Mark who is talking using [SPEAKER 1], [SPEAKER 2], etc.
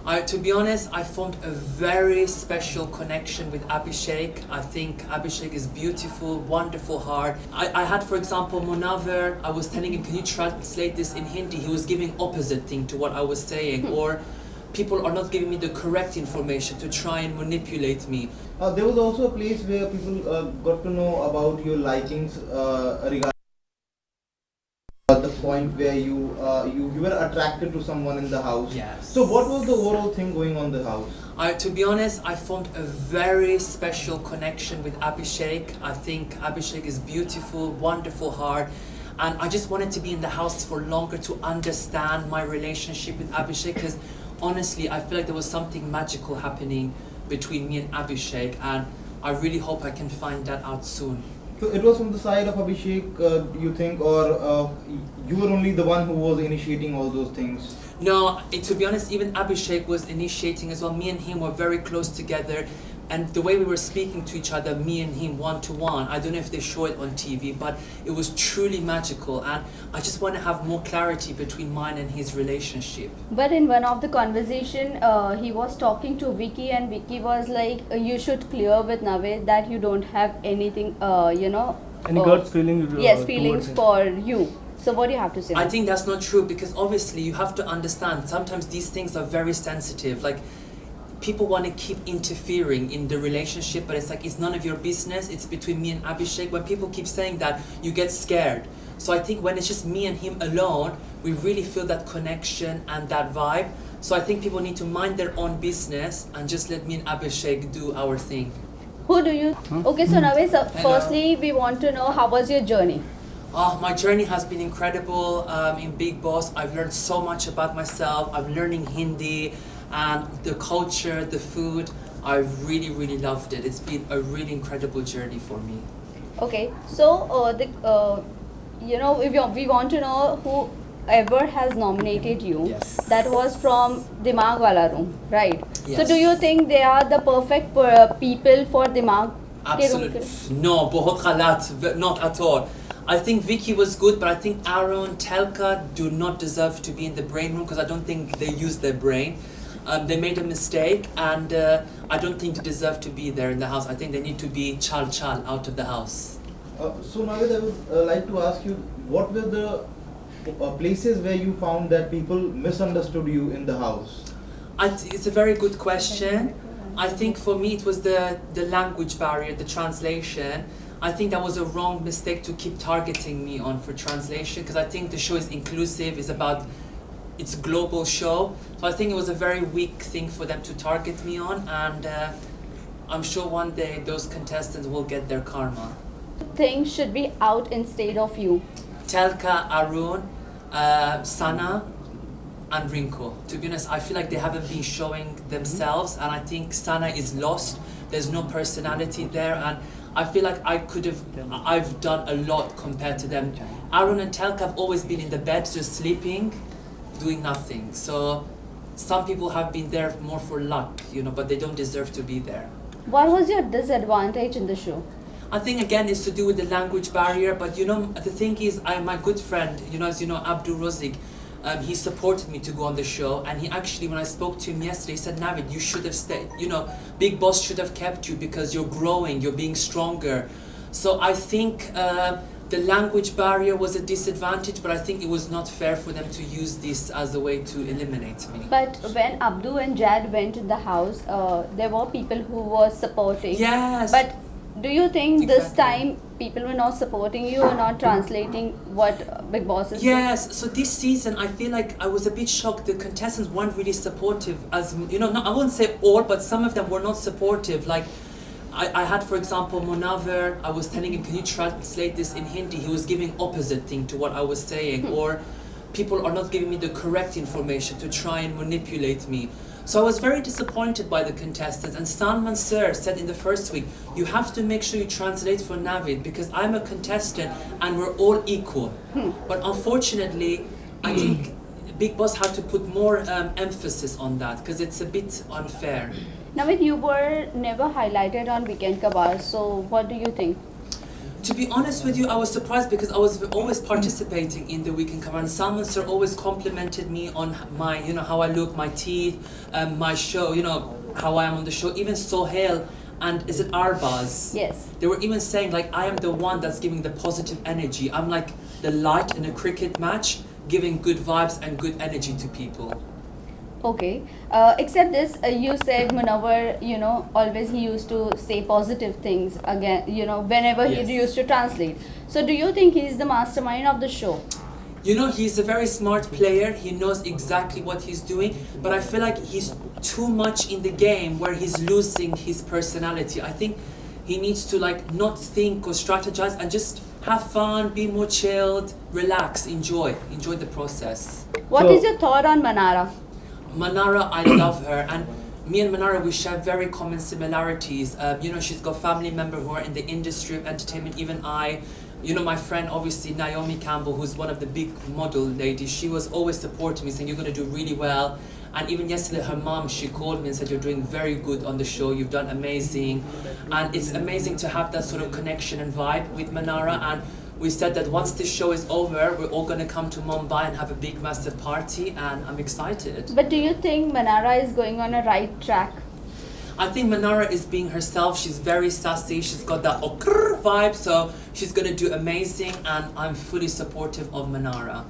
[SPEAKER 1] To be honest, I formed a very special connection with Abhishek. I think Abhishek is beautiful, wonderful heart. I had, for example, Munawar. I was telling him, can you translate this in Hindi? He was giving opposite thing to what I was saying. Or people are not giving me the correct information to try and manipulate me.
[SPEAKER 2] There was also a place where people got to know about your likings regarding the point where you were attracted to someone in the house.
[SPEAKER 1] Yes.
[SPEAKER 2] So what was the overall thing going on in the house?
[SPEAKER 1] To be honest, I formed a very special connection with Abhishek. I think Abhishek is beautiful, wonderful heart. And I just wanted to be in the house for longer to understand my relationship with Abhishek, because honestly, I feel like there was something magical happening between me and Abhishek, and I really hope I can find that out soon.
[SPEAKER 2] So it was from the side of Abhishek, you think, or you were only the one who was initiating all those things?
[SPEAKER 1] No, to be honest, even Abhishek was initiating as well. Me and him were very close together, and the way we were speaking to each other, me and him one-to-one, I don't know if they show it on TV, but it was truly magical, and I just want to have more clarity between mine and his relationship.
[SPEAKER 3] But in one of the conversation, he was talking to Vicky, and Vicky was like, you should clear with Navid that you don't have anything,
[SPEAKER 4] Any God's feeling?
[SPEAKER 3] Yes, feelings for you. So what do you have to say?
[SPEAKER 1] I think that's not true, because obviously you have to understand, sometimes these things are very sensitive. Like, people want to keep interfering in the relationship, but it's like, it's none of your business. It's between me and Abhishek. When people keep saying that, you get scared. So I think when it's just me and him alone, we really feel that connection and that vibe. So I think people need to mind their own business and just let me and Abhishek do our thing.
[SPEAKER 3] Who do you? Okay, so Navid, firstly, we want to know, how was your journey?
[SPEAKER 1] My journey has been incredible in Bigg Boss. I've learned so much about myself. I'm learning Hindi and the culture, the food. I really, really loved it. It's been a really incredible journey for me.
[SPEAKER 3] Okay, so we want to know whoever has nominated you.
[SPEAKER 1] Yes.
[SPEAKER 3] That was from Dimag Wala Room, right?
[SPEAKER 1] Yes.
[SPEAKER 3] So do you think they are the perfect people for Dimag?
[SPEAKER 1] Absolutely. No, bahut khalat, not at all. I think Vicky was good, but I think Aaron, Telka do not deserve to be in the brain room, because I don't think they use their brain. They made a mistake, and I don't think they deserve to be there in the house. I think they need to be chal out of the house.
[SPEAKER 2] So Navid, I would like to ask you, what were the places where you found that people misunderstood you in the house?
[SPEAKER 1] It's a very good question. I think for me it was the language barrier, the translation. I think that was a wrong mistake to keep targeting me on for translation, because I think the show is inclusive, it's a global show. So I think it was a very weak thing for them to target me on, and I'm sure one day those contestants will get their karma.
[SPEAKER 3] Things should be out instead of you.
[SPEAKER 1] Telka, Arun, Sana, and Rinko. To be honest, I feel like they haven't been showing themselves, and I think Sana is lost. There's no personality there, and I feel like I've done a lot compared to them. Arun and Telka have always been in the bed, just sleeping, doing nothing. So some people have been there more for luck, but they don't deserve to be there.
[SPEAKER 3] What was your disadvantage in the show?
[SPEAKER 1] I think again it's to do with the language barrier, but the thing is, my good friend, as you know, Abdul Razik, he supported me to go on the show, and he actually, when I spoke to him yesterday, he said, Navid, you should have stayed, Bigg Boss should have kept you because you're growing, you're being stronger. So I think the language barrier was a disadvantage, but I think it was not fair for them to use this as a way to eliminate me.
[SPEAKER 3] But when Abdu and Jad went in the house, there were people who were supporting.
[SPEAKER 1] Yes.
[SPEAKER 3] But do you think this
[SPEAKER 1] Exactly.
[SPEAKER 3] time people were not supporting you or not translating what Bigg Boss is doing?
[SPEAKER 1] Yes, so this season I feel like I was a bit shocked. The contestants weren't really supportive, as I wouldn't say all, but some of them were not supportive. Like I had, for example, Munawar. I was telling him, can you translate this in Hindi? He was giving opposite thing to what I was saying. Or people are not giving me the correct information to try and manipulate me. So I was very disappointed by the contestants, and Salman Sir said in the first week, you have to make sure you translate for Navid, because I'm a contestant and we're all equal. But unfortunately, I think Bigg Boss had to put more emphasis on that, because it's a bit unfair.
[SPEAKER 3] Navid, you were never highlighted on Weekend Kabars, so what do you think?
[SPEAKER 1] To be honest with you, I was surprised because I was always participating in the weekend cover, and Salman sir always complimented me on my, how I look, my teeth, my show, how I am on the show. Even Sohail and is it Arbaz?
[SPEAKER 3] Yes.
[SPEAKER 1] They were even saying like I am the one that's giving the positive energy. I'm like the light in a cricket match, giving good vibes and good energy to people.
[SPEAKER 3] Okay. Except this, you said Munawar, always he used to say positive things again, whenever
[SPEAKER 1] Yes.
[SPEAKER 3] he used to translate. So do you think he's the mastermind of the show?
[SPEAKER 1] He's a very smart player. He knows exactly what he's doing, but I feel like he's too much in the game where he's losing his personality. I think he needs to not think or strategize and just have fun, be more chilled, relax, enjoy the process.
[SPEAKER 3] What is your thought on Manara?
[SPEAKER 1] Manara, I love her, and me and Manara, we share very common similarities. She's got family members who are in the industry of entertainment, even I. My friend, obviously, Naomi Campbell, who's one of the big model ladies, she was always supporting me, saying, you're going to do really well. And even yesterday, her mom, she called me and said, you're doing very good on the show, you've done amazing. And it's amazing to have that sort of connection and vibe with Manara. And we said that once this show is over, we're all going to come to Mumbai and have a big, massive party, and I'm excited.
[SPEAKER 3] But do you think Manara is going on a right track?
[SPEAKER 1] I think Manara is being herself. She's very sassy. She's got that vibe, so she's going to do amazing, and I'm fully supportive of Manara.